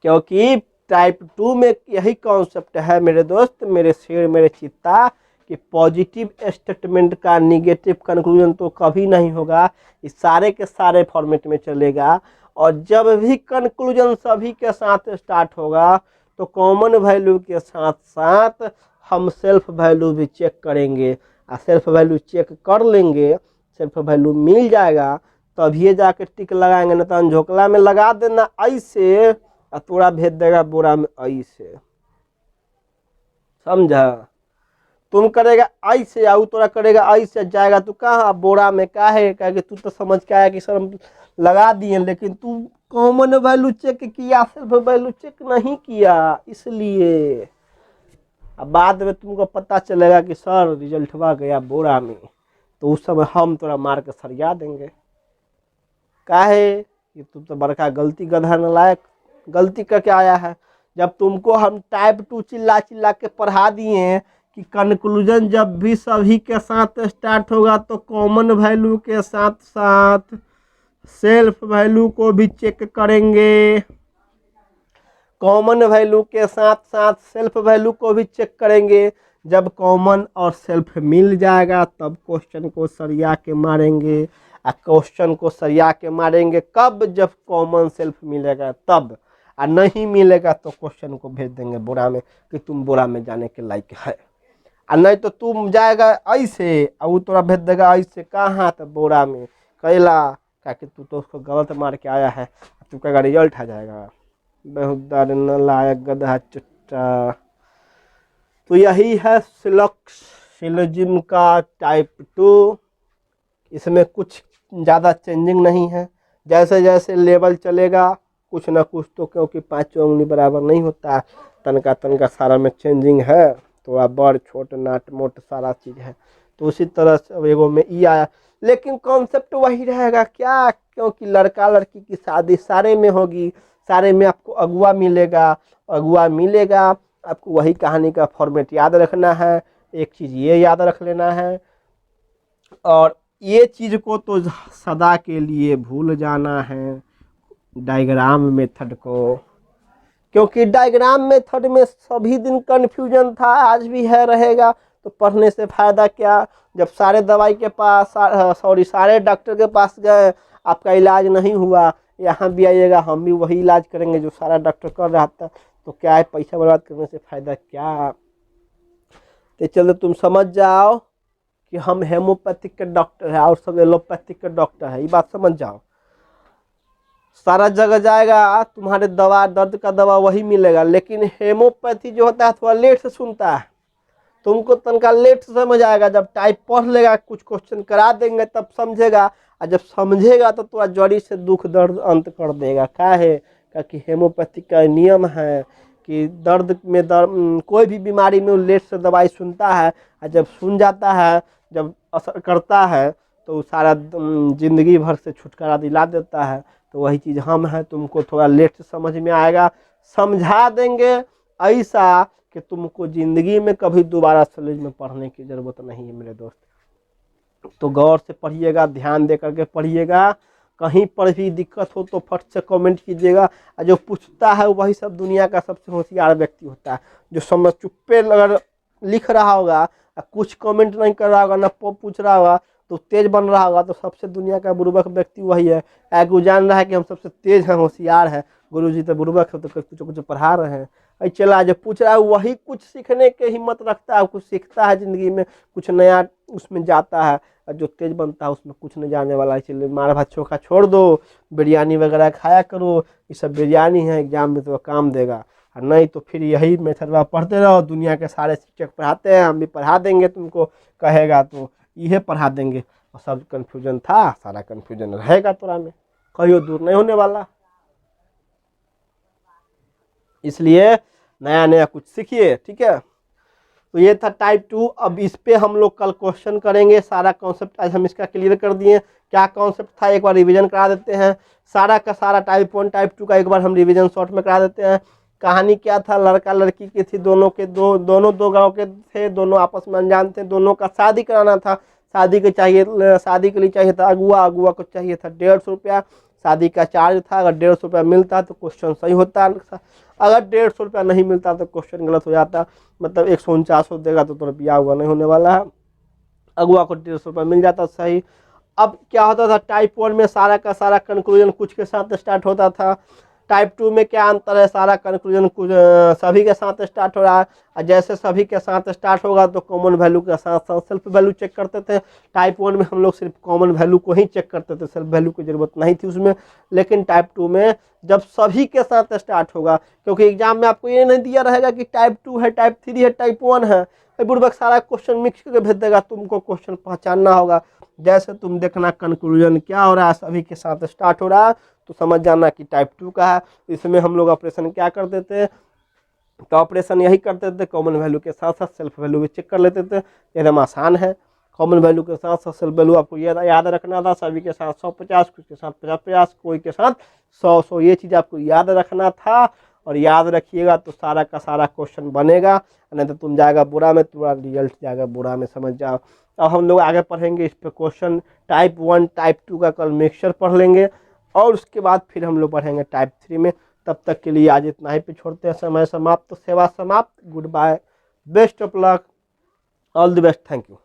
क्योंकि टाइप 2 में यही कॉन्सेप्ट है मेरे दोस्त, मेरे शेर, मेरे चित्ता, कि पॉजिटिव स्टेटमेंट का निगेटिव कंक्लूजन तो कभी नहीं होगा। इस सारे के सारे फॉर्मेट में चलेगा। और जब भी कंक्लूजन सभी के साथ स्टार्ट होगा तो कॉमन वैल्यू के साथ साथ हम सेल्फ वैल्यू भी चेक करेंगे। और सेल्फ वैल्यू चेक कर लेंगे, सेल्फ वैल्यू मिल जाएगा तभी जाके टिक लगाएंगे। नहीं तो झोकला में लगा देना ऐसे, और तोड़ा भेज देगा बोरा में ऐसे। समझा? तुम करेगा ऐसे, आऊ तोरा करेगा ऐसे, जाएगा तू कहाँ? बोरा में। का है? क्या कि तू तो समझ के आया कि सर हम लगा दिए, लेकिन तू कॉमन वैल्यू चेक किया, सेल्फ वैल्यू चेक नहीं किया, इसलिए। अब बाद में तुमको पता चलेगा कि सर रिजल्टवा गया बोरा में, तो उस समय हम तोरा मार के सरिया देंगे। काहे? कि तुम तो बड़का गलती, गधा नालायक गलती करके आया है। जब तुमको हम टाइप 2 चिल्ला चिल्ला के पढ़ा दिए कि कंक्लूजन जब भी सभी के साथ स्टार्ट होगा तो कॉमन वैल्यू के साथ साथ सेल्फ वैल्यू को भी चेक करेंगे, कॉमन वैल्यू के साथ साथ सेल्फ वैल्यू को भी चेक करेंगे। जब कॉमन और सेल्फ मिल जाएगा तब क्वेश्चन को सरिया के मारेंगे। क्वेश्चन को सरिया के मारेंगे कब? जब कॉमन सेल्फ मिलेगा तब। और नहीं मिलेगा तो क्वेश्चन को भेज देंगे बोरा में कि तुम बोरा में जाने के लायक है। और नहीं तो तुम जाएगा ऐसे, और वो तोरा भेज देगा ऐसे। कहाँ? तो बोरा में। कैला? क्या कि तू तो उसको गलत मार के आया है, तू कहेगा रिजल्ट आ जाएगा। बेहुदा नालायक गधा चुट्टा। तो यही है सिलोजिज्म का टाइप 2। इसमें कुछ ज़्यादा चेंजिंग नहीं है। जैसे जैसे लेवल चलेगा कुछ ना कुछ तो, क्योंकि 5 उंगली बराबर नहीं होता, तनका तनका सारा में चेंजिंग है। तो आप बड़ छोट नाट मोट सारा चीज़ है। तो उसी तरह से एगो में ई आया, लेकिन कॉन्सेप्ट वही रहेगा क्या? क्योंकि लड़का लड़की की शादी सारे में होगी, सारे में आपको अगुआ मिलेगा। अगुआ मिलेगा, आपको वही कहानी का फॉर्मेट याद रखना है। एक चीज़ ये याद रख लेना है, और ये चीज़ को तो सदा के लिए भूल जाना है, डायग्राम मेथड को। क्योंकि डायग्राम मेथड में सभी दिन कन्फ्यूजन था, आज भी है, रहेगा। तो पढ़ने से फ़ायदा क्या? जब सारे दवाई के पास, सारे डॉक्टर के पास गए, आपका इलाज नहीं हुआ, यहाँ भी आइएगा, हम भी वही इलाज करेंगे जो सारा डॉक्टर कर रहा था। तो क्या है, पैसा बर्बाद करने से फ़ायदा क्या? तो चलो तुम समझ जाओ कि हम हेमोपैथिक के डॉक्टर है और सब एलोपैथिक के डॉक्टर है, ये बात समझ जाओ। सारा जगह जाएगा, तुम्हारे दवा, दर्द का दवा वही मिलेगा, लेकिन हेमोपैथी जो होता है थोड़ा लेट से सुनता है। तुमको तनका लेट से समझ आएगा। जब टाइप पढ़ लेगा, कुछ क्वेश्चन करा देंगे तब समझेगा, और जब समझेगा तो थोड़ा जड़ी से दुख दर्द अंत कर देगा। क्या है? क्योंकि हेमोपैथी का नियम है कि दर्द में कोई भी बीमारी में लेट से दवाई सुनता है, और जब सुन जाता है, जब असर करता है तो सारा जिंदगी भर से छुटकारा दिला देता है। तो वही चीज़ हम हैं, तुमको थोड़ा लेट से समझ में आएगा, समझा देंगे ऐसा कि तुमको ज़िंदगी में कभी दोबारा कॉलेज में पढ़ने की ज़रूरत नहीं है मेरे दोस्त। तो गौर से पढ़िएगा, ध्यान दे करके पढ़िएगा। कहीं पर भी दिक्कत हो तो फट से कमेंट कीजिएगा। और जो पूछता है वही सब दुनिया का सबसे होशियार व्यक्ति होता है, जो समझ चुप्पे अगर लिख रहा होगा, कुछ कमेंट नहीं कर रहा होगा, ना पूछ रहा होगा, तो तेज बन रहा होगा, तो सबसे दुनिया का बुर्बक व्यक्ति वही है। एगो जान रहा है कि हम सबसे तेज हैं, होशियार हैं, गुरुजी तो बुर्बक है, तो कुछ कुछ पढ़ा रहे हैं। अरे चला जो पूछ रहा है वही कुछ सीखने के हिम्मत रखता है, कुछ सीखता है जिंदगी में, कुछ नया उसमें जाता है। और जो तेज बनता है उसमें कुछ नहीं जाने वाला है। इसलिए मार भात चोखा छोड़ दो, बिरयानी वगैरह खाया करो, ये सब बिरयानी है, एग्जाम में तो काम देगा। और नहीं तो फिर यही मेथड में आप पढ़ते रहो, दुनिया के सारे शिक्षक पढ़ाते हैं, हम भी पढ़ा देंगे तुमको, कहेगा तो ये पढ़ा देंगे। और सब कन्फ्यूजन था, सारा कन्फ्यूजन रहेगा तोरा में, कहियो दूर नहीं होने वाला। इसलिए नया नया कुछ सीखिए, ठीक है। तो ये था टाइप 2। अब इस पे हम लोग कल क्वेश्चन करेंगे। सारा कॉन्सेप्ट आज हम इसका क्लियर कर दिए। क्या कॉन्सेप्ट था एक बार रिवीजन करा देते हैं, सारा का सारा टाइप 1 टाइप 2 का एक बार हम रिवीजन शॉर्ट में करा देते हैं। कहानी क्या था, लड़का लड़की की थी, दोनों के दोनों दो गांव के थे, दोनों आपस में अनजान थे, दोनों का शादी कराना था। शादी के लिए चाहिए था अगुआ, अगुआ को चाहिए था 150 रुपया, शादी का चार्ज था। अगर 150 रुपया मिलता तो क्वेश्चन सही होता, अगर 150 रुपया नहीं मिलता तो क्वेश्चन गलत हो जाता। मतलब 149 देगा तो तुरंत ब्याह हुआ नहीं होने वाला है। अगुआ को 150 रुपया मिल जाता सही। अब क्या होता था, टाइप 1 में सारा का सारा कंक्लूजन कुछ के साथ स्टार्ट होता था। टाइप 2 में क्या अंतर है, सारा कंक्लूजन कुछ सभी के साथ स्टार्ट हो रहा है। और जैसे सभी के साथ स्टार्ट होगा तो कॉमन वैल्यू के साथ साथ सेल्फ वैल्यू चेक करते थे। टाइप 1 में हम लोग सिर्फ कॉमन वैल्यू को ही चेक करते थे, सेल्फ वैल्यू की जरूरत नहीं थी उसमें। लेकिन टाइप 2 में जब सभी के साथ स्टार्ट होगा, क्योंकि एग्जाम में आपको ये नहीं दिया रहेगा कि टाइप 2 है, टाइप 3 है, टाइप 1 है, बुड़बक सारा क्वेश्चन मिक्स करके भेज देगा, तुमको क्वेश्चन पहचानना होगा। जैसे तुम देखना कंक्लूजन क्या हो रहा है, सभी के साथ स्टार्ट हो रहा है, तो समझ जाना कि टाइप 2 का है। इसमें हम लोग ऑपरेशन क्या करते थे, तो ऑपरेशन यही करते थे, कॉमन वैल्यू के साथ साथ सेल्फ वैल्यू भी चेक कर लेते थे। एकदम आसान है, कॉमन वैल्यू के साथ साथ सेल्फ वैल्यू आपको ये याद रखना था। सभी के साथ 150, कुछ के साथ 50-50, कोई के साथ 100-100, ये चीज़ आपको याद रखना था। और याद रखिएगा तो सारा का सारा क्वेश्चन बनेगा, नहीं तो तुम जाएगा बुरा में, तुम्हारा रिजल्ट जाएगा बुरा में, समझ जाओ। अब हम लोग आगे पढ़ेंगे इस पर क्वेश्चन टाइप 1 टाइप 2 का कल मिक्सचर पढ़ लेंगे, और उसके बाद फिर हम लोग पढ़ेंगे टाइप 3 में। तब तक के लिए आज इतना ही पे छोड़ते हैं। समय समाप्त, सेवा समाप्त। Goodbye, best of luck, all the best, thank you.